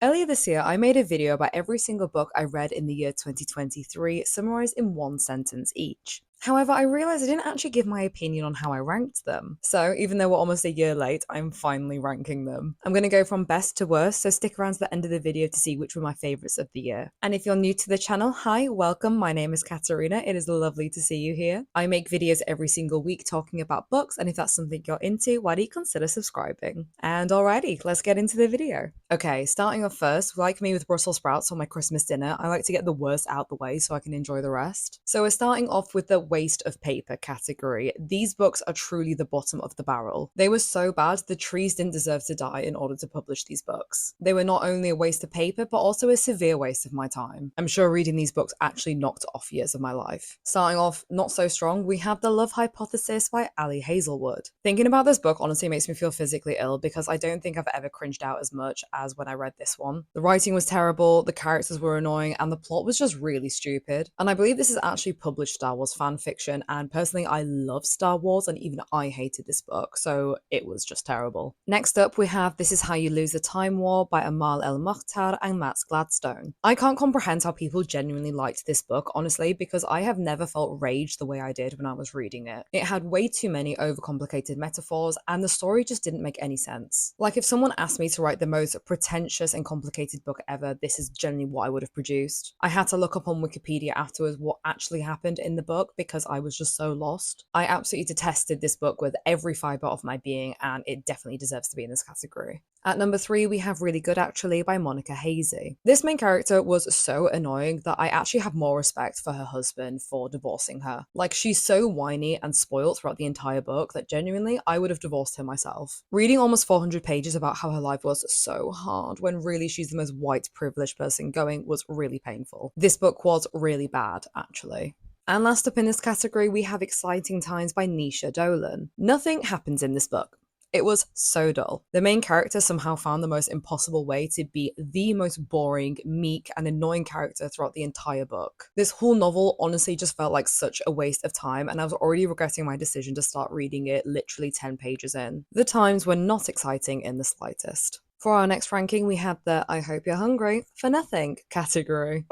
Earlier this year, I made a video about every single book I read in the year 2023, summarized in one sentence each. However, I realized I didn't actually give my opinion on how I ranked them. So, even though we're almost a year late, I'm finally ranking them. I'm going to go from best to worst, so stick around to the end of the video to see which were my favorites of the year. And if you're new to the channel, hi, welcome. My name is Katerina. It is lovely to see you here. I make videos every single week talking about books, and if that's something you're into, why do you consider subscribing? And alrighty, let's get into the video. Okay, starting off first, like me with Brussels sprouts on my Christmas dinner, I like to get the worst out the way so I can enjoy the rest. So we're starting off with the waste of paper category. These books are truly the bottom of the barrel. They were so bad, the trees didn't deserve to die in order to publish these books. They were not only a waste of paper, but also a severe waste of my time. I'm sure reading these books actually knocked off years of my life. Starting off not so strong, we have The Love Hypothesis by Ali Hazelwood. Thinking about this book honestly makes me feel physically ill because I don't think I've ever cringed out as much as when I read this one. The writing was terrible, the characters were annoying, and the plot was just really stupid. And I believe this is actually published Star Wars fan fiction, and personally I love Star Wars and even I hated this book, so it was just terrible. Next up we have This Is How You Lose the Time War by Amal El Mokhtar and Matt Gladstone. I can't comprehend how people genuinely liked this book, honestly, because I have never felt rage the way I did when I was reading it. It had way too many overcomplicated metaphors, and the story just didn't make any sense. Like, if someone asked me to write the most pretentious and complicated book ever, this is generally what I would have produced. I had to look up on Wikipedia afterwards what actually happened in the book because I was just so lost. I absolutely detested this book with every fibre of my being, and it definitely deserves to be in this category. At number 3, we have Really Good Actually by Monica Hazy. This main character was so annoying that I actually have more respect for her husband for divorcing her. Like, she's so whiny and spoiled throughout the entire book that genuinely I would have divorced her myself. Reading almost 400 pages about how her life was so hard when really she's the most white privileged person going was really painful. This book was really bad, actually. And last up in this category, we have Exciting Times by Nisha Dolan. Nothing happens in this book. It was so dull. The main character somehow found the most impossible way to be the most boring, meek, and annoying character throughout the entire book. This whole novel honestly just felt like such a waste of time, and I was already regretting my decision to start reading it literally 10 pages in. The times were not exciting in the slightest. For our next ranking, we had the I Hope You're Hungry for Nothing category.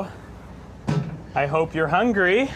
I hope you're hungry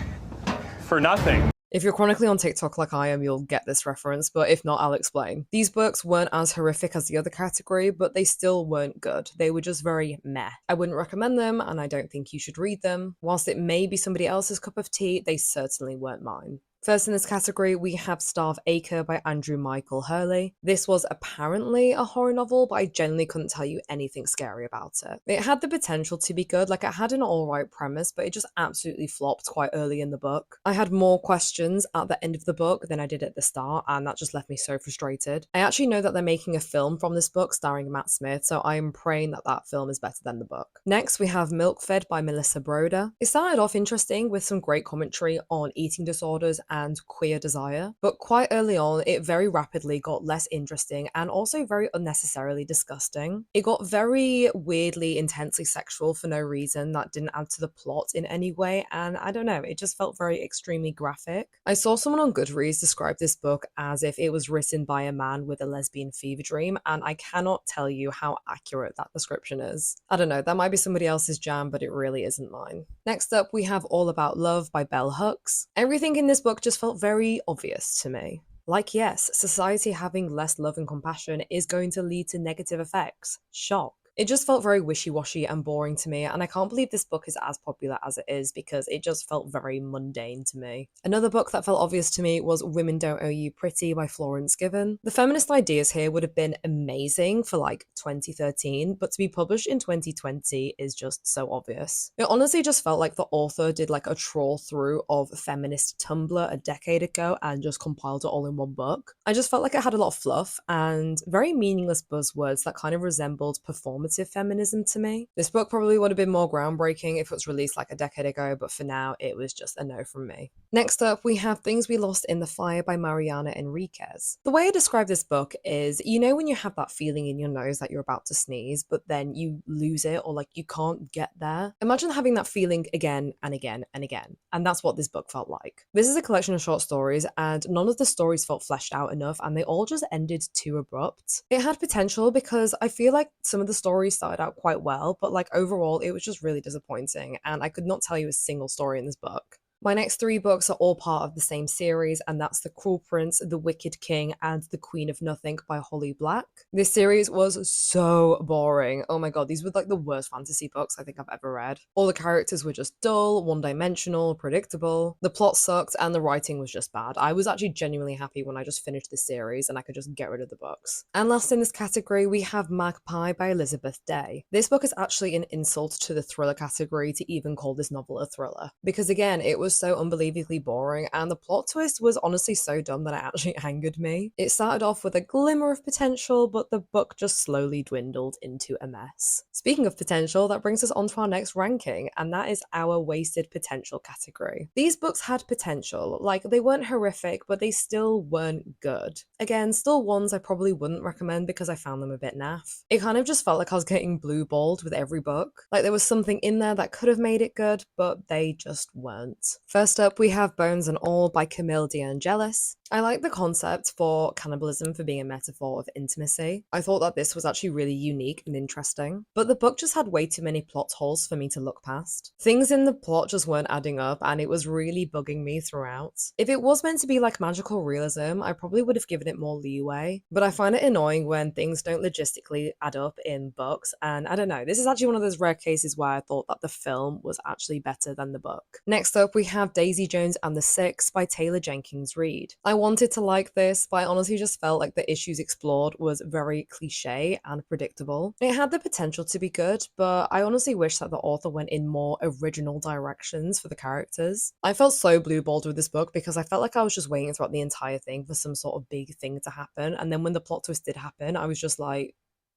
for nothing. If you're chronically on TikTok like I am, you'll get this reference, but if not, I'll explain. These books weren't as horrific as the other category, but they still weren't good. They were just very meh. I wouldn't recommend them, and I don't think you should read them. Whilst it may be somebody else's cup of tea, they certainly weren't mine. First in this category, we have Starve Acre by Andrew Michael Hurley. This was apparently a horror novel, but I genuinely couldn't tell you anything scary about it. It had the potential to be good, like it had an alright premise, but it just absolutely flopped quite early in the book. I had more questions at the end of the book than I did at the start, and that just left me so frustrated. I actually know that they're making a film from this book starring Matt Smith, so I am praying that that film is better than the book. Next, we have Milk Fed by Melissa Broder. It started off interesting with some great commentary on eating disorders and queer desire, but quite early on it very rapidly got less interesting and also very unnecessarily disgusting. It got very weirdly intensely sexual for no reason that didn't add to the plot in any way, and I don't know, it just felt very extremely graphic. I saw someone on Goodreads describe this book as if it was written by a man with a lesbian fever dream, and I cannot tell you how accurate that description is. I don't know, that might be somebody else's jam, but it really isn't mine. Next up, we have All About Love by Bell Hooks. Everything in this book just felt very obvious to me. Like, yes, society having less love and compassion is going to lead to negative effects. Shock. It just felt very wishy-washy and boring to me, and I can't believe this book is as popular as it is because it just felt very mundane to me. Another book that felt obvious to me was Women Don't Owe You Pretty by Florence Given. The feminist ideas here would have been amazing for like 2013, but to be published in 2020 is just so obvious. It honestly just felt like the author did like a trawl through of feminist Tumblr a decade ago and just compiled it all in one book. I just felt like it had a lot of fluff and very meaningless buzzwords that kind of resembled performance feminism to me. This book probably would have been more groundbreaking if it was released like a decade ago, but for now it was just a no from me. Next up, we have Things We Lost in the Fire by Mariana Enriquez. The way I describe this book is, you know when you have that feeling in your nose that you're about to sneeze, but then you lose it or like you can't get there? Imagine having that feeling again and again and again, and that's what this book felt like. This is a collection of short stories, and none of the stories felt fleshed out enough, and they all just ended too abrupt. It had potential because I feel like some of the stories story started out quite well, but like overall, it was just really disappointing, and I could not tell you a single story in this book. My next three books are all part of the same series, and that's The Cruel Prince, The Wicked King, and The Queen of Nothing by Holly Black. This series was so boring. Oh my god, these were like the worst fantasy books I think I've ever read. All the characters were just dull, one-dimensional, predictable. The plot sucked, and the writing was just bad. I was actually genuinely happy when I just finished this series and I could just get rid of the books. And last in this category, we have Magpie by Elizabeth Day. This book is actually an insult to the thriller category to even call this novel a thriller. Because again, it was so unbelievably boring, and the plot twist was honestly so dumb that it actually angered me. It started off with a glimmer of potential, but the book just slowly dwindled into a mess. Speaking of potential, that brings us on to our next ranking, and that is our wasted potential category. These books had potential, like they weren't horrific, but they still weren't good. Again, still ones I probably wouldn't recommend because I found them a bit naff. It kind of just felt like I was getting blue-balled with every book. Like there was something in there that could have made it good, but they just weren't. First up, we have Bones and All by Camille DeAngelis. I like the concept for cannibalism for being a metaphor of intimacy. I thought that this was actually really unique and interesting, but the book just had way too many plot holes for me to look past. Things in the plot just weren't adding up, and it was really bugging me throughout. If it was meant to be like magical realism, I probably would have given it more leeway, but I find it annoying when things don't logistically add up in books, and I don't know, this is actually one of those rare cases where I thought that the film was actually better than the book. Next up, we have Daisy Jones and the Six by Taylor Jenkins Reid. I wanted to like this, but I honestly just felt like the issues explored was very cliche and predictable. It had the potential to be good, but I honestly wish that the author went in more original directions for the characters. I felt so blue-balled with this book because I felt like I was just waiting throughout the entire thing for some sort of big thing to happen, and then when the plot twist did happen, I was just like,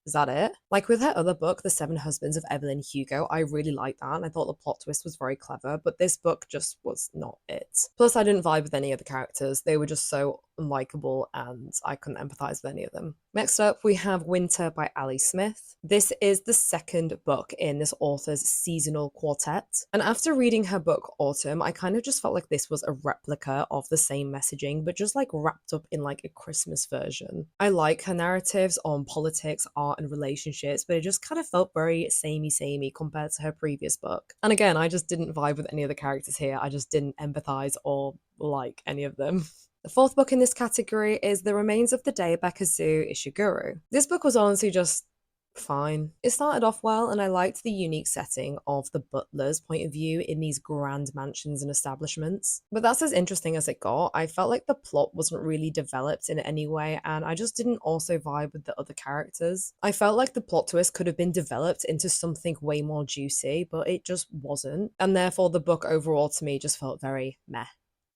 is that it? Like with her other book, The Seven Husbands of Evelyn Hugo, I really liked that and I thought the plot twist was very clever, but this book just was not it. Plus, I didn't vibe with any of the characters. They were just so unlikable and I couldn't empathize with any of them. Next up, we have Winter by Ali Smith. This is the second book in this author's seasonal quartet. And after reading her book Autumn, I kind of just felt like this was a replica of the same messaging, but just like wrapped up in like a Christmas version. I like her narratives on politics, art, and relationships, but it just kind of felt very samey compared to her previous book. And again, I just didn't vibe with any of the characters here. I just didn't empathize or like any of them. The fourth book in this category is The Remains of the Day by Kazuo Ishiguro. This book was honestly just fine. It started off well, and I liked the unique setting of the butler's point of view in these grand mansions and establishments. But that's as interesting as it got. I felt like the plot wasn't really developed in any way, and I just didn't also vibe with the other characters. I felt like the plot twist could have been developed into something way more juicy, but it just wasn't. And therefore, the book overall to me just felt very meh.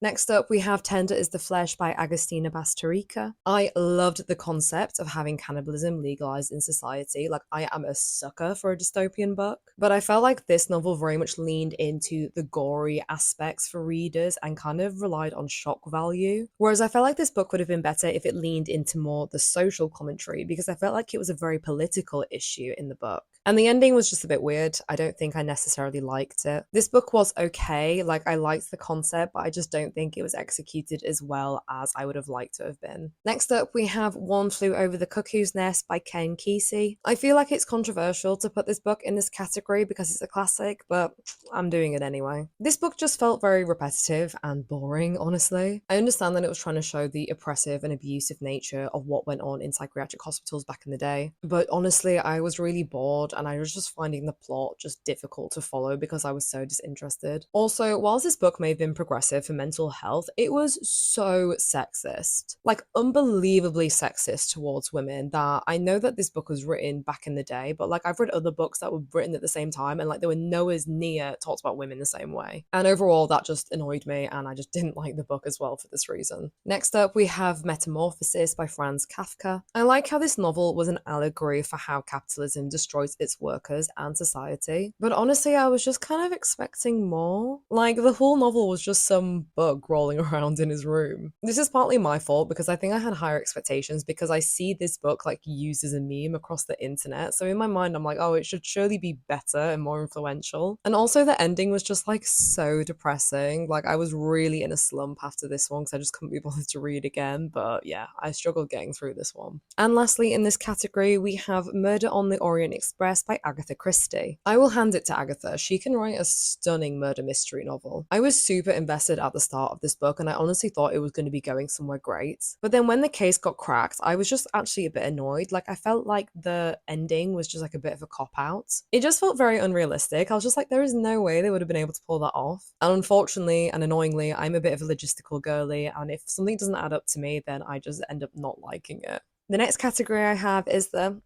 Next up, we have Tender is the Flesh by Agustina Bastarrica. I loved the concept of having cannibalism legalized in society. Like, I am a sucker for a dystopian book. But I felt like this novel very much leaned into the gory aspects for readers and kind of relied on shock value. Whereas I felt like this book would have been better if it leaned into more the social commentary, because I felt like it was a very political issue in the book. And the ending was just a bit weird. I don't think I necessarily liked it. This book was okay. Like, I liked the concept, but I just don't think it was executed as well as I would have liked to have been. Next up, we have One Flew Over the Cuckoo's Nest by Ken Kesey. I feel like it's controversial to put this book in this category because it's a classic, but I'm doing it anyway. This book just felt very repetitive and boring, honestly. I understand that it was trying to show the oppressive and abusive nature of what went on in psychiatric hospitals back in the day, but honestly, I was really bored and I was just finding the plot just difficult to follow because I was so disinterested. Also, whilst this book may have been progressive for mental health, it was so sexist. Like, unbelievably sexist towards women, that I know that this book was written back in the day, but like I've read other books that were written at the same time and like they were nowhere near talked about women the same way. And overall, that just annoyed me and I just didn't like the book as well for this reason. Next up, we have Metamorphosis by Franz Kafka. I like how this novel was an allegory for how capitalism destroys its workers and society, but honestly, I was just kind of expecting more. Like, the whole novel was just some book bug rolling around in his room. This is partly my fault because I think I had higher expectations because I see this book like used as a meme across the internet. So in my mind, I'm like, oh, it should surely be better and more influential. And also the ending was just like so depressing. Like I was really in a slump after this one because I just couldn't be bothered to read again. But yeah, I struggled getting through this one. And lastly, in this category, we have Murder on the Orient Express by Agatha Christie. I will hand it to Agatha. She can write a stunning murder mystery novel. I was super invested at the start of this book and I honestly thought it was going to be going somewhere great. But then when the case got cracked, I was just actually a bit annoyed. Like I felt like the ending was just like a bit of a cop out. It just felt very unrealistic. I was just like, there is no way they would have been able to pull that off. And unfortunately and annoyingly, I'm a bit of a logistical girly, and if something doesn't add up to me, then I just end up not liking it. The next category I have is the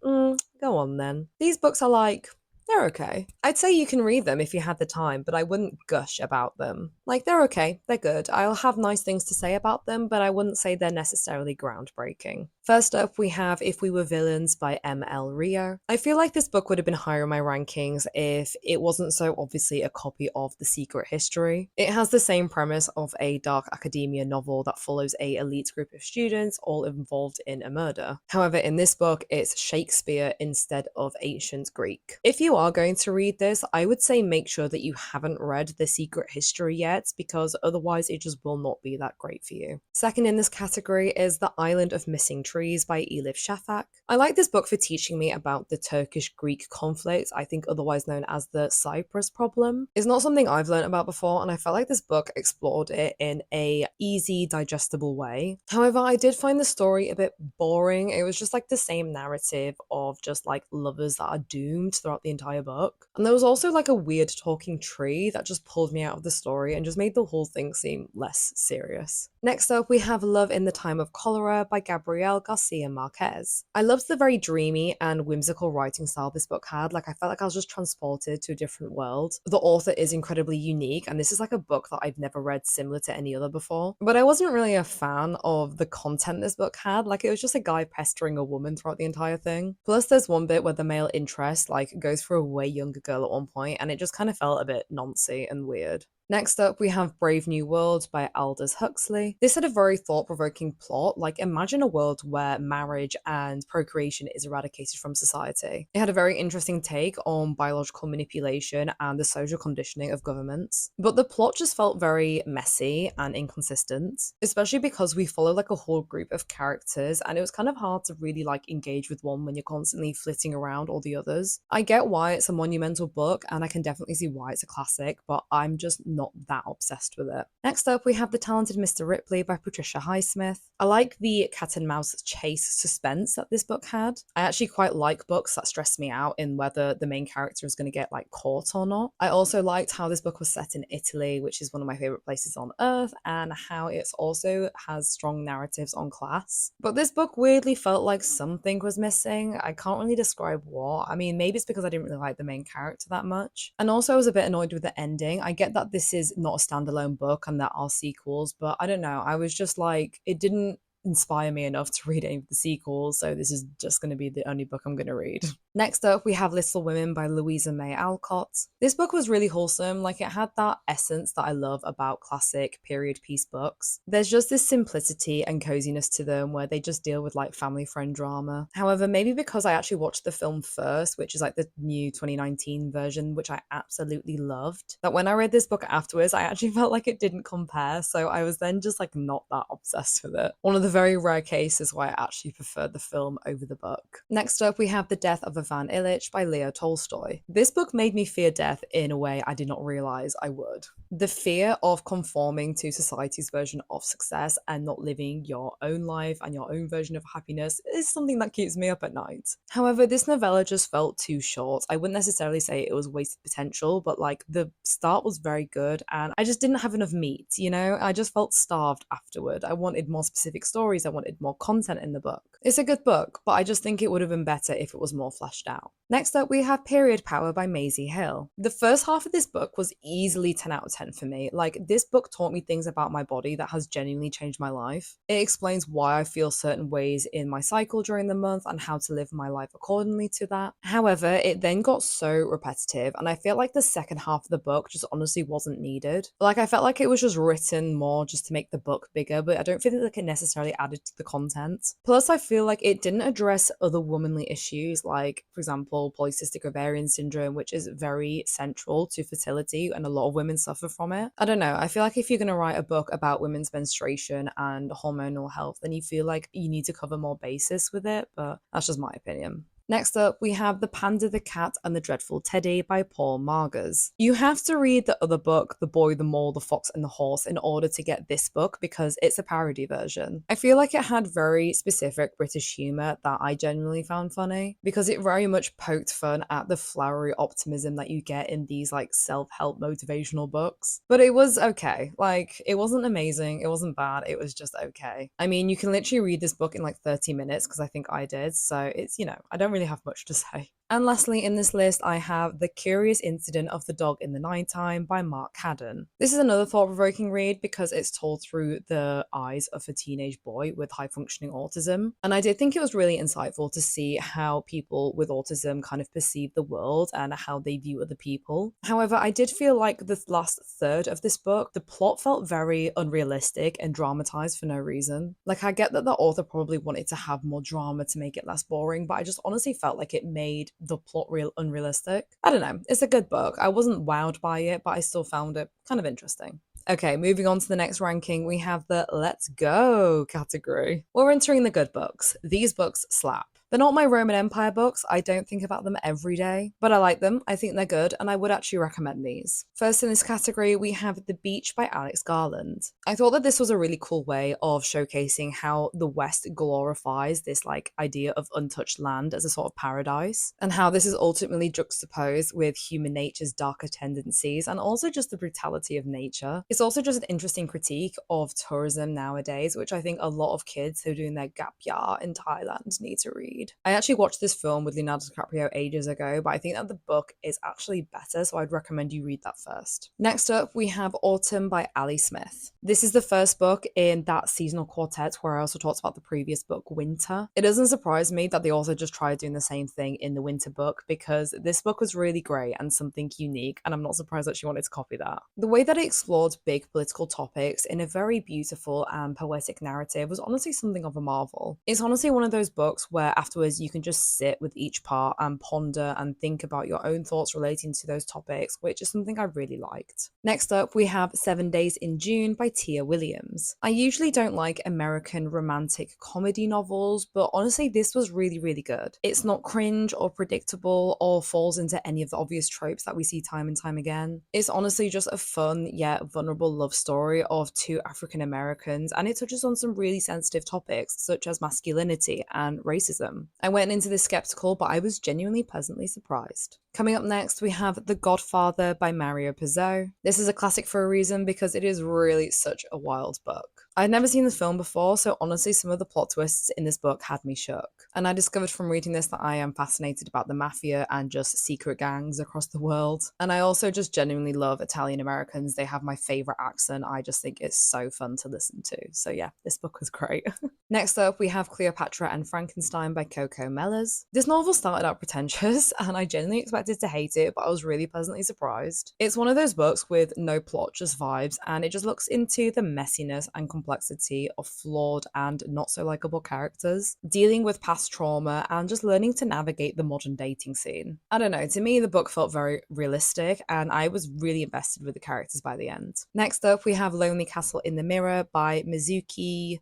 go on then. These books are like, they're okay. I'd say you can read them if you had the time, but I wouldn't gush about them. Like, they're okay, they're good. I'll have nice things to say about them, but I wouldn't say they're necessarily groundbreaking. First up, we have If We Were Villains by M.L. Rio. I feel like this book would have been higher in my rankings if it wasn't so obviously a copy of The Secret History. It has the same premise of a dark academia novel that follows a elite group of students all involved in a murder. However, in this book, it's Shakespeare instead of ancient Greek. If you are going to read this, I would say make sure that you haven't read The Secret History yet, because otherwise it just will not be that great for you. Second in this category is The Island of Missing Trees by Elif Shafak. I like this book for teaching me about the Turkish-Greek conflict, I think otherwise known as the Cyprus problem. It's not something I've learned about before, and I felt like this book explored it in a easy, digestible way. However, I did find the story a bit boring. It was just like the same narrative of just like lovers that are doomed throughout the entire book. And there was also like a weird talking tree that just pulled me out of the story and just made the whole thing seem less serious. Next up, we have Love in the Time of Cholera by Gabriel Garcia Marquez. I loved the very dreamy and whimsical writing style this book had. Like I felt like I was just transported to a different world. The author is incredibly unique, and this is like a book that I've never read similar to any other before. But I wasn't really a fan of the content this book had. Like it was just a guy pestering a woman throughout the entire thing. Plus there's one bit where the male interest like goes for a way younger girl at one point, and it just kind of felt a bit noncy and weird. Next up, we have Brave New World by Aldous Huxley. This had a very thought-provoking plot. Like, imagine a world where marriage and procreation is eradicated from society. It had a very interesting take on biological manipulation and the social conditioning of governments. But the plot just felt very messy and inconsistent, especially because we follow like a whole group of characters, and it was kind of hard to really like engage with one when you're constantly flitting around all the others. I get why it's a monumental book, and I can definitely see why it's a classic, but I'm just not that obsessed with it. Next up, we have The Talented Mr. Ripley by Patricia Highsmith. I like the cat and mouse chase suspense that this book had. I actually quite like books that stress me out in whether the main character is going to get like caught or not. I also liked how this book was set in Italy, which is one of my favorite places on earth, and how it also has strong narratives on class. But this book weirdly felt like something was missing. I can't really describe what. I mean, maybe it's because I didn't really like the main character that much. And also I was a bit annoyed with the ending. I get that this is not a standalone book and there are sequels, but I don't know. I was just like, it didn't inspire me enough to read any of the sequels, so this is just going to be the only book I'm going to read. Next up, we have Little Women by Louisa May Alcott. This book was really wholesome. Like, it had that essence that I love about classic period piece books. There's just this simplicity and coziness to them where they just deal with like family friend drama. However, maybe because I actually watched the film first, which is like the new 2019 version, which I absolutely loved, that when I read this book afterwards, I actually felt like it didn't compare, so I was then just like not that obsessed with it. One of the very rare cases why I actually preferred the film over the book. Next up, we have The Death of Ivan Ilyich by Leo Tolstoy. This book made me fear death in a way I did not realize I would. The fear of conforming to society's version of success and not living your own life and your own version of happiness is something that keeps me up at night. However, this novella just felt too short. I wouldn't necessarily say it was wasted potential, but like the start was very good and I just didn't have enough meat, you know? I just felt starved afterward. I wanted more specific stories, I wanted more content in the book. It's a good book, but I just think it would have been better if it was more fleshed out. Next up, we have Period Power by Maisie Hill. The first half of this book was easily 10 out of 10 for me. Like, this book taught me things about my body that has genuinely changed my life. It explains why I feel certain ways in my cycle during the month and how to live my life accordingly to that. However, it then got so repetitive, and I feel like the second half of the book just honestly wasn't needed. Like, I felt like it was just written more just to make the book bigger, but I don't feel like it necessarily added to the content. Plus, I feel like it didn't address other womanly issues, like, for example, polycystic ovarian syndrome, which is very central to fertility and a lot of women suffer from it. I don't know. I feel like if you're going to write a book about women's menstruation and hormonal health, then you feel like you need to cover more bases with it, but that's just my opinion. Next up, we have The Panda, the Cat, and the Dreadful Teddy by Paul Margers. You have to read the other book, The Boy, the Mole, the Fox, and the Horse, in order to get this book because it's a parody version. I feel like it had very specific British humour that I genuinely found funny because it very much poked fun at the flowery optimism that you get in these like self-help motivational books. But it was okay. Like, it wasn't amazing, it wasn't bad, it was just okay. I mean, you can literally read this book in like 30 minutes because I think I did, so it's, I don't really have much to say. And lastly, in this list, I have The Curious Incident of the Dog in the Nighttime by Mark Haddon. This is another thought-provoking read because it's told through the eyes of a teenage boy with high-functioning autism. And I did think it was really insightful to see how people with autism kind of perceive the world and how they view other people. However, I did feel like the last third of this book, the plot felt very unrealistic and dramatized for no reason. Like, I get that the author probably wanted to have more drama to make it less boring, but I just honestly felt like it made the plot real unrealistic. I don't know. It's a good book. I wasn't wowed by it, but I still found it kind of interesting. Okay, moving on to the next ranking, we have the Let's Go category. We're entering the good books. These books slap. They're not my Roman Empire books. I don't think about them every day, but I like them. I think they're good, and I would actually recommend these. First in this category, we have The Beach by Alex Garland. I thought that this was a really cool way of showcasing how the West glorifies this like idea of untouched land as a sort of paradise, and how this is ultimately juxtaposed with human nature's darker tendencies and also just the brutality of nature. It's also just an interesting critique of tourism nowadays, which I think a lot of kids who are doing their gap year in Thailand need to read. I actually watched this film with Leonardo DiCaprio ages ago, but I think that the book is actually better, so I'd recommend you read that first. Next up, we have Autumn by Ali Smith. This is the first book in that seasonal quartet where I also talked about the previous book, Winter. It doesn't surprise me that they also just tried doing the same thing in the Winter book because this book was really great and something unique, and I'm not surprised that she wanted to copy that. The way that it explored big political topics in a very beautiful and poetic narrative was honestly something of a marvel. It's honestly one of those books where afterwards you can just sit with each part and ponder and think about your own thoughts relating to those topics, which is something I really liked. Next up, we have 7 Days in June by Tia Williams. I usually don't like American romantic comedy novels, but honestly this was really, really good. It's not cringe or predictable or falls into any of the obvious tropes that we see time and time again. It's honestly just a fun yet vulnerable love story of two African Americans, and it touches on some really sensitive topics such as masculinity and racism. I went into this skeptical, but I was genuinely pleasantly surprised. Coming up next, we have The Godfather by Mario Puzo. This is a classic for a reason because it is really such a wild book. I'd never seen the film before, so honestly some of the plot twists in this book had me shook. And I discovered from reading this that I am fascinated about the mafia and just secret gangs across the world. And I also just genuinely love Italian Americans. They have my favourite accent. I just think it's so fun to listen to. So yeah, this book was great. Next up, we have Cleopatra and Frankenstein by Coco Mellors. This novel started out pretentious, and I genuinely expected to hate it, but I was really pleasantly surprised. It's one of those books with no plot, just vibes, and it just looks into the messiness and complexity of flawed and not so likable characters, dealing with past trauma and just learning to navigate the modern dating scene. I don't know, to me the book felt very realistic and I was really invested with the characters by the end. Next up, we have Lonely Castle in the Mirror by Mizuki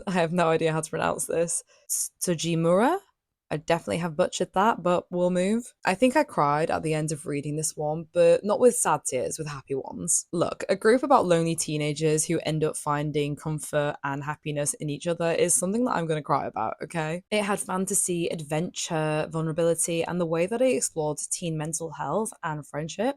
I have no idea how to pronounce this. Tsujimura? I definitely have butchered that, but we'll move. I think I cried at the end of reading this one, but not with sad tears, with happy ones. Look, a group about lonely teenagers who end up finding comfort and happiness in each other is something that I'm going to cry about, okay? It had fantasy, adventure, vulnerability, and the way that it explored teen mental health and friendship.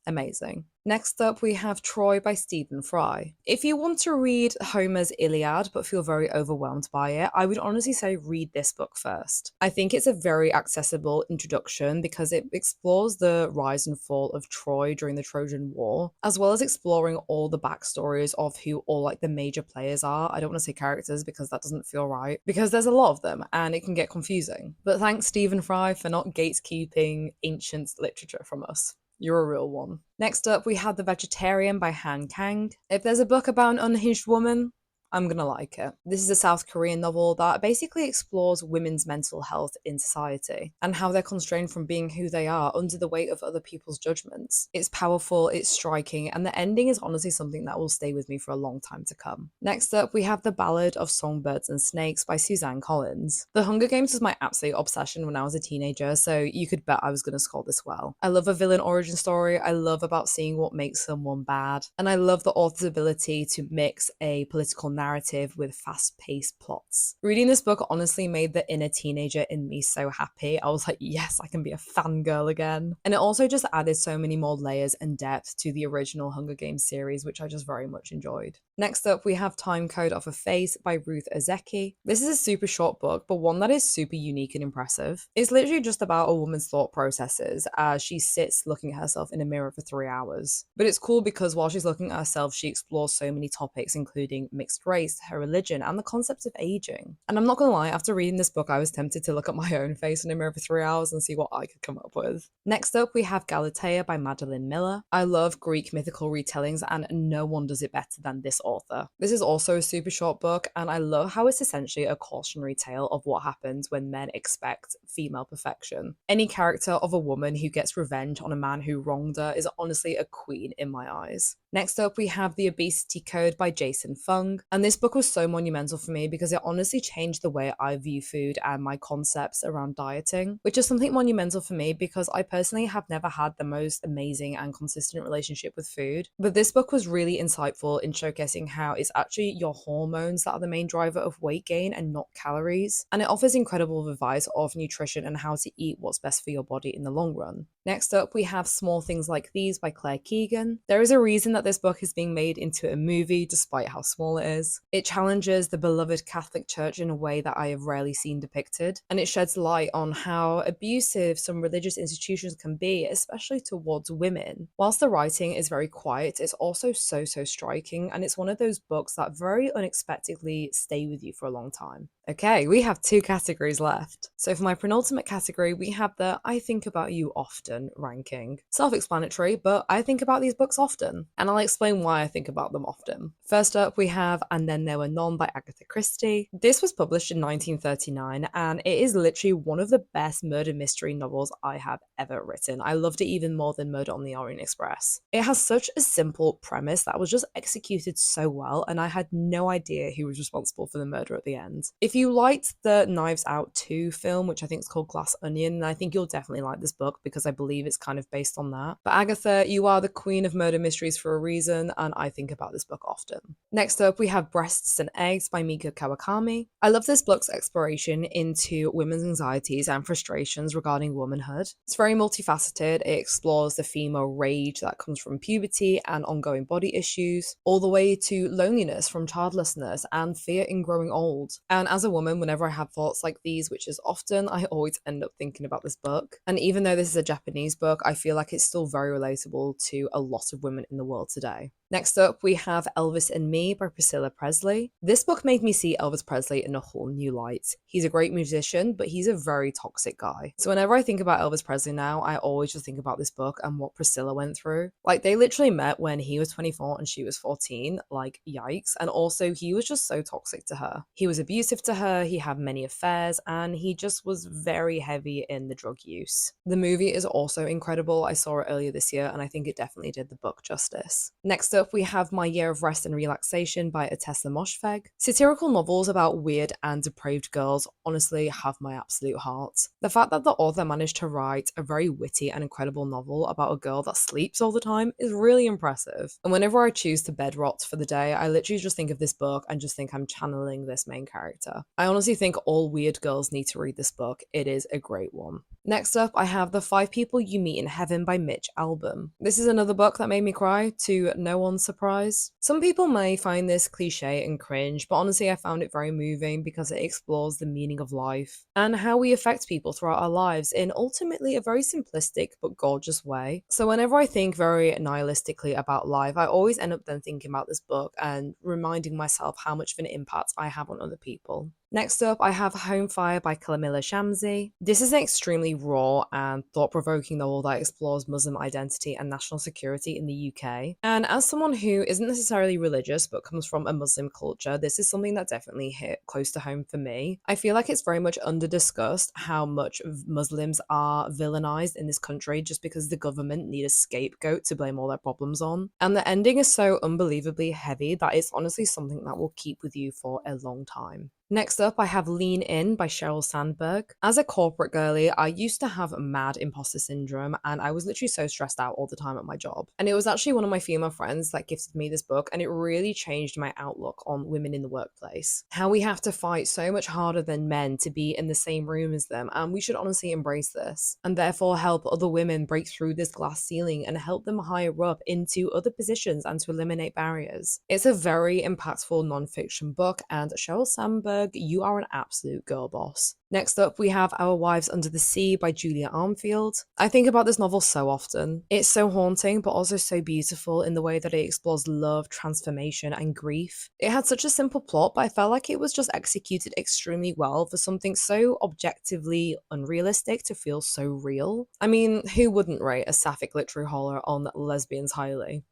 Amazing. Next up, we have Troy by Stephen Fry. If you want to read Homer's Iliad but feel very overwhelmed by it, I would honestly say read this book first. I think it's a very accessible introduction because it explores the rise and fall of Troy during the Trojan War, as well as exploring all the backstories of who all like the major players are. I don't want to say characters because that doesn't feel right, because there's a lot of them and it can get confusing. But thanks Stephen Fry for not gatekeeping ancient literature from us. You're a real one. Next up, we have The Vegetarian by Han Kang. If there's a book about an unhinged woman, I'm gonna like it. This is a South Korean novel that basically explores women's mental health in society and how they're constrained from being who they are under the weight of other people's judgments. It's powerful, it's striking, and the ending is honestly something that will stay with me for a long time to come. Next up, we have The Ballad of Songbirds and Snakes by Suzanne Collins. The Hunger Games was my absolute obsession when I was a teenager, so you could bet I was gonna score this well. I love a villain origin story, I love about seeing what makes someone bad, and I love the author's ability to mix a political narrative with fast-paced plots. Reading this book honestly made the inner teenager in me so happy. I was like, yes, I can be a fangirl again. And it also just added so many more layers and depth to the original Hunger Games series, which I just very much enjoyed. Next up, we have Time Code of a Face by Ruth Ozeki. This is a super short book, but one that is super unique and impressive. It's literally just about a woman's thought processes as she sits looking at herself in a mirror for 3 hours. But it's cool because while she's looking at herself, she explores so many topics, including mixed race, her religion, and the concept of aging. And I'm not gonna lie, after reading this book, I was tempted to look at my own face in a mirror for 3 hours and see what I could come up with. Next up, we have Galatea by Madeline Miller. I love Greek mythical retellings, and no one does it better than this author. This is also a super short book, and I love how it's essentially a cautionary tale of what happens when men expect female perfection. Any character of a woman who gets revenge on a man who wronged her is honestly a queen in my eyes. Next up, we have The Obesity Code by Jason Fung. And this book was so monumental for me because it honestly changed the way I view food and my concepts around dieting, which is something monumental for me because I personally have never had the most amazing and consistent relationship with food. But this book was really insightful in showcasing how it's actually your hormones that are the main driver of weight gain and not calories. And it offers incredible advice of nutrition and how to eat what's best for your body in the long run. Next up, we have Small Things Like These by Claire Keegan. There is a reason that this book is being made into a movie, despite how small it is. It challenges the beloved Catholic Church in a way that I have rarely seen depicted, and it sheds light on how abusive some religious institutions can be, especially towards women. Whilst the writing is very quiet, it's also so striking, and it's one of those books that very unexpectedly stay with you for a long time. Okay, we have 2 categories left. So for my penultimate category, we have the I Think About You Often ranking. Self-explanatory, but I think about these books often, and I'll explain why I think about them often. First up, we have And Then There Were None by Agatha Christie. This was published in 1939, and it is literally one of the best murder mystery novels I have ever written. I loved it even more than Murder on the Orient Express. It has such a simple premise that was just executed so well, and I had no idea who was responsible for the murder at the end. If you liked the Knives Out 2 film, which I think is called Glass Onion, then I think you'll definitely like this book because I believe it's kind of based on that. But Agatha, you are the queen of murder mysteries for a reason, and I think about this book often. Next up, we have Breasts and Eggs by Mika Kawakami. I love this book's exploration into women's anxieties and frustrations regarding womanhood. It's very multifaceted. It explores the female rage that comes from puberty and ongoing body issues, all the way to loneliness from childlessness and fear in growing old. And as a woman, whenever I have thoughts like these, which is often, I always end up thinking about this book. And even though this is a Japanese book, I feel like it's still very relatable to a lot of women in the world today. Next up, we have Elvis and Me by Priscilla Presley. This book made me see Elvis Presley in a whole new light. He's a great musician, but he's a very toxic guy. So whenever I think about Elvis Presley now, I always just think about this book and what Priscilla went through. Like, they literally met when he was 24 and she was 14. Like, yikes. And also, he was just so toxic to her. He was abusive to her, he had many affairs, and he just was very heavy in the drug use. The movie is also incredible. I saw it earlier this year, and I think it definitely did the book justice. Next up, up, we have My Year of Rest and Relaxation by Atessa Moshfegh. Satirical novels about weird and depraved girls honestly have my absolute heart. The fact that the author managed to write a very witty and incredible novel about a girl that sleeps all the time is really impressive. And whenever I choose to bed rot for the day, I literally just think of this book and just think I'm channeling this main character. I honestly think all weird girls need to read this book. It is a great one. Next up, I have The Five People You Meet in Heaven by Mitch Albom. This is another book that made me cry, to no one's surprise. Some people may find this cliche and cringe, but honestly I found it very moving because it explores the meaning of life and how we affect people throughout our lives in ultimately a very simplistic but gorgeous way. So whenever I think very nihilistically about life, I always end up then thinking about this book and reminding myself how much of an impact I have on other people. Next up, I have Home Fire by Kalamila Shamsi. This is an extremely raw and thought-provoking novel that explores Muslim identity and national security in the UK. And as someone who isn't necessarily religious but comes from a Muslim culture, this is something that definitely hit close to home for me. I feel like it's very much under-discussed how much Muslims are villainized in this country just because the government need a scapegoat to blame all their problems on. And the ending is so unbelievably heavy that it's honestly something that will keep with you for a long time. Next up, I have Lean In by Sheryl Sandberg. As a corporate girly, I used to have mad imposter syndrome and I was literally so stressed out all the time at my job. And it was actually one of my female friends that gifted me this book, and it really changed my outlook on women in the workplace. How we have to fight so much harder than men to be in the same room as them, and we should honestly embrace this and therefore help other women break through this glass ceiling and help them higher up into other positions and to eliminate barriers. It's a very impactful non-fiction book, and Sheryl Sandberg, you are an absolute girl boss. Next up, we have Our Wives Under the Sea by Julia Armfield. I think about this novel so often. It's so haunting, but also so beautiful in the way that it explores love, transformation, and grief. It had such a simple plot, but I felt like it was just executed extremely well for something so objectively unrealistic to feel so real. I mean, who wouldn't rate a sapphic literary horror on Lesbians highly?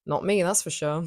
Not me, that's for sure.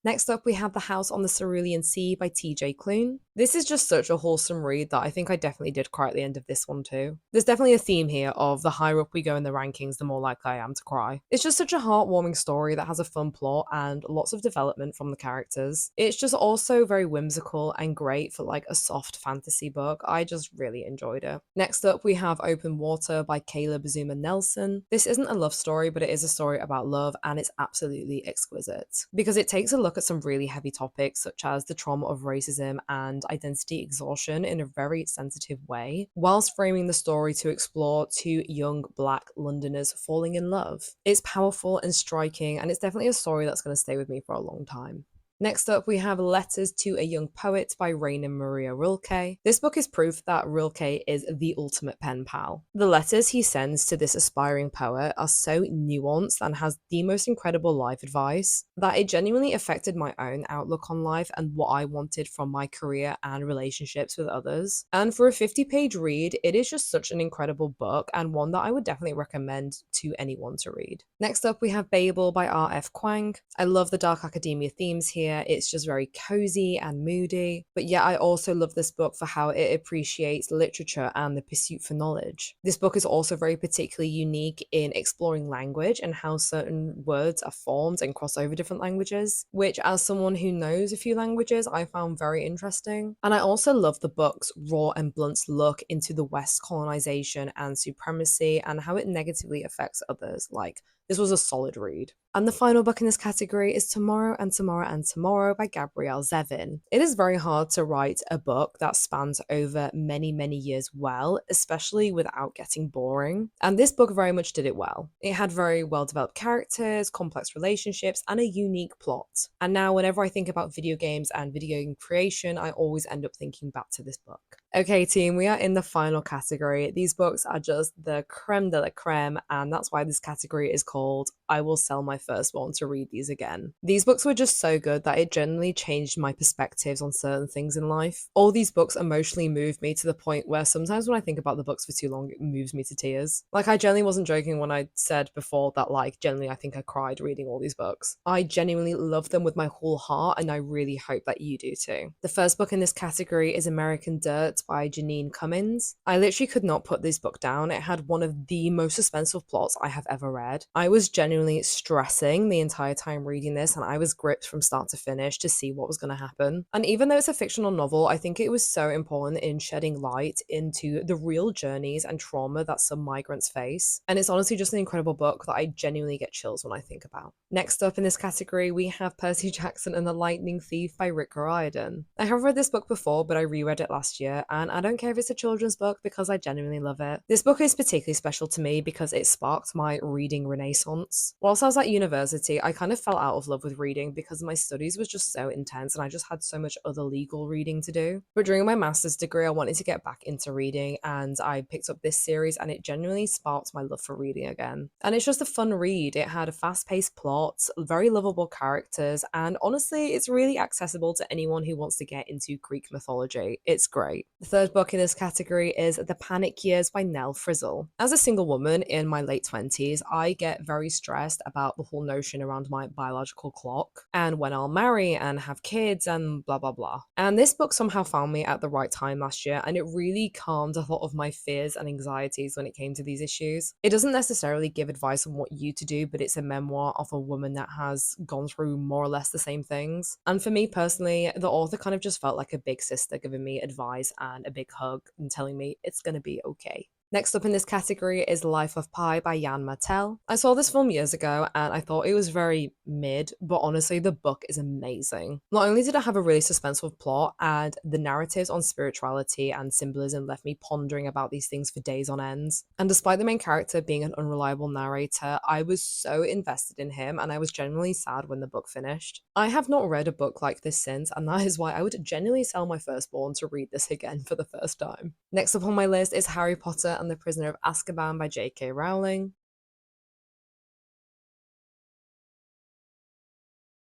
Next up, we have The House on the Cerulean Sea by TJ Klune. This is just such a wholesome read that I think I definitely did cry at the end of this one too. There's definitely a theme here of the higher up we go in the rankings, the more likely I am to cry. It's just such a heartwarming story that has a fun plot and lots of development from the characters. It's just also very whimsical and great for like a soft fantasy book. I just really enjoyed it. Next up, we have Open Water by Caleb Zuma Nelson. This isn't a love story, but it is a story about love, and it's absolutely exquisite because it takes a look at some really heavy topics such as the trauma of racism and identity exhaustion in a very sensitive way, whilst framing the story to explore two young Black Londoners falling in love. It's powerful and striking, and it's definitely a story that's going to stay with me for a long time. Next up, we have Letters to a Young Poet by Rainer Maria Rilke. This book is proof that Rilke is the ultimate pen pal. The letters he sends to this aspiring poet are so nuanced and has the most incredible life advice that it genuinely affected my own outlook on life and what I wanted from my career and relationships with others. And for a 50-page read, it is just such an incredible book and one that I would definitely recommend to anyone to read. Next up, we have Babel by R.F. Kuang. I love the dark academia themes here. It's just very cozy and moody, but yet I also love this book for how it appreciates literature and the pursuit for knowledge. This book is also very particularly unique in exploring language and how certain words are formed and cross over different languages, which as someone who knows a few languages, I found very interesting. And I also love the book's raw and blunt look into the West colonization and supremacy and how it negatively affects others. Like, this was a solid read. And the final book in this category is Tomorrow and Tomorrow and Tomorrow by Gabrielle Zevin. It is very hard to write a book that spans over many, many years well, especially without getting boring. And this book very much did it well. It had very well-developed characters, complex relationships, and a unique plot. And now whenever I think about video games and video game creation, I always end up thinking back to this book. Okay, team, we are in the final category. These books are just the creme de la creme, and that's why this category is called I Will Sell My Firstborn to Read These Again. These books were just so good that it generally changed my perspectives on certain things in life. All these books emotionally moved me to the point where sometimes when I think about the books for too long, it moves me to tears. Like, I genuinely wasn't joking when I said before that, like, generally I think I cried reading all these books. I genuinely love them with my whole heart, and I really hope that you do too. The first book in this category is American Dirt by Janine Cummins. I literally could not put this book down. It had one of the most suspenseful plots I have ever read. I was genuinely stressing the entire time reading this, and I was gripped from start to finish to see what was going to happen. And even though it's a fictional novel, I think it was so important in shedding light into the real journeys and trauma that some migrants face. And it's honestly just an incredible book that I genuinely get chills when I think about. Next up in this category, we have Percy Jackson and the Lightning Thief by Rick Riordan. I have read this book before, but I reread it last year, and I don't care if it's a children's book because I genuinely love it. This book is particularly special to me because it sparked my reading renaissance. Whilst I was at university, I kind of fell out of love with reading because my studies was just so intense and I just had so much other legal reading to do. But during my master's degree, I wanted to get back into reading, and I picked up this series, and it genuinely sparked my love for reading again. And it's just a fun read. It had a fast-paced plot, very lovable characters, and honestly, it's really accessible to anyone who wants to get into Greek mythology. It's great. The third book in this category is The Panic Years by Nell Frizzle. As a single woman in my late 20s, I get very stressed about the whole notion around my biological clock and when I'll marry and have kids and blah blah blah. And this book somehow found me at the right time last year, and it really calmed a lot of my fears and anxieties when it came to these issues. It doesn't necessarily give advice on what you to do, but it's a memoir of a woman that has gone through more or less the same things. And for me personally, the author kind of just felt like a big sister giving me advice and a big hug and telling me it's gonna be okay. Next up in this category is Life of Pi by Jan Martel. I saw this film years ago and I thought it was very mid, but honestly the book is amazing. Not only did it have a really suspenseful plot, and the narratives on spirituality and symbolism left me pondering about these things for days on end. And despite the main character being an unreliable narrator, I was so invested in him, and I was genuinely sad when the book finished. I have not read a book like this since, and that is why I would genuinely sell my firstborn to read this again for the first time. Next up on my list is Harry Potter and the Prisoner of Azkaban by J.K. Rowling.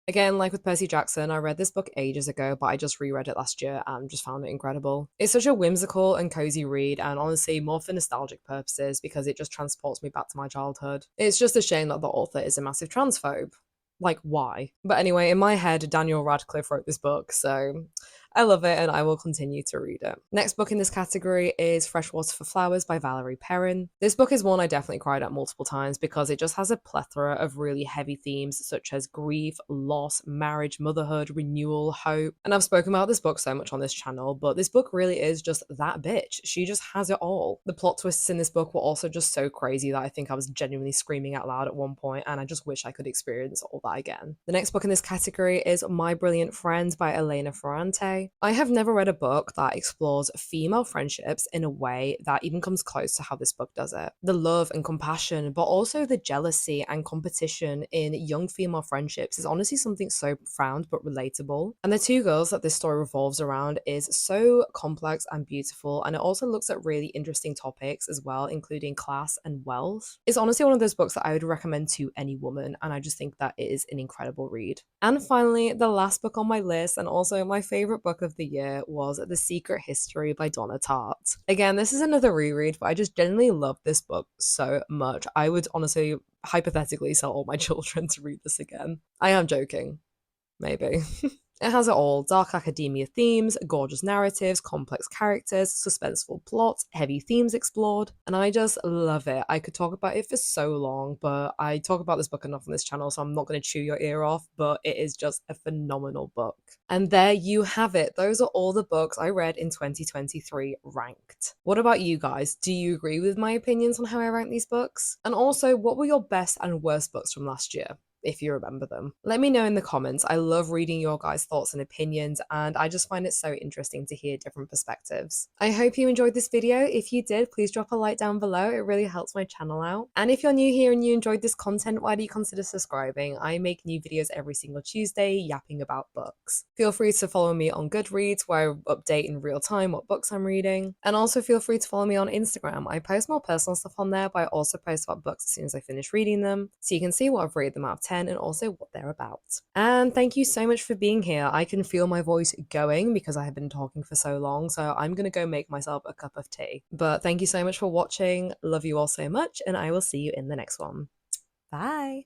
Again, like with Percy Jackson, I read this book ages ago, but I just reread it last year and just found it incredible. It's such a whimsical and cozy read, and honestly, more for nostalgic purposes because it just transports me back to my childhood. It's just a shame that the author is a massive transphobe. Like, why? But anyway, in my head, Daniel Radcliffe wrote this book, so I love it and I will continue to read it. Next book in this category is Freshwater for Flowers by Valerie Perrin. This book is one I definitely cried at multiple times because it just has a plethora of really heavy themes such as grief, loss, marriage, motherhood, renewal, hope. And I've spoken about this book so much on this channel, but this book really is just that bitch. She just has it all. The plot twists in this book were also just so crazy that I think I was genuinely screaming out loud at one point, and I just wish I could experience all that again. The next book in this category is My Brilliant Friend by Elena Ferrante. I have never read a book that explores female friendships in a way that even comes close to how this book does it. The love and compassion, but also the jealousy and competition in young female friendships is honestly something so profound but relatable. And the two girls that this story revolves around is so complex and beautiful, and it also looks at really interesting topics as well, including class and wealth. It's honestly one of those books that I would recommend to any woman, and I just think that it is an incredible read. And finally, the last book on my list, and also my favorite book of the year, was The Secret History by Donna Tartt. Again, this is another reread, but I just genuinely love this book so much. I would honestly, hypothetically, sell all my children to read this again. I am joking. Maybe. It has it all: dark academia themes, gorgeous narratives, complex characters, suspenseful plots, heavy themes explored, and I just love it. I could talk about it for so long, but I talk about this book enough on this channel, so I'm not going to chew your ear off, but it is just a phenomenal book. And there you have it. Those are all the books I read in 2023 ranked. What about you guys? Do you agree with my opinions on how I rank these books? And also, what were your best and worst books from last year, if you remember them? Let me know in the comments. I love reading your guys' thoughts and opinions, and I just find it so interesting to hear different perspectives. I hope you enjoyed this video. If you did, please drop a like down below. It really helps my channel out. And if you're new here and you enjoyed this content, why do you consider subscribing? I make new videos every single Tuesday yapping about books. Feel free to follow me on Goodreads, where I update in real time what books I'm reading. And also feel free to follow me on Instagram. I post more personal stuff on there, but I also post about books as soon as I finish reading them, so you can see what I've rated them out of 10 and also what they're about. And thank you so much for being here. I can feel my voice going because I have been talking for so long, so I'm gonna go make myself a cup of tea. But thank you so much for watching. Love you all so much, and I will see you in the next one. Bye.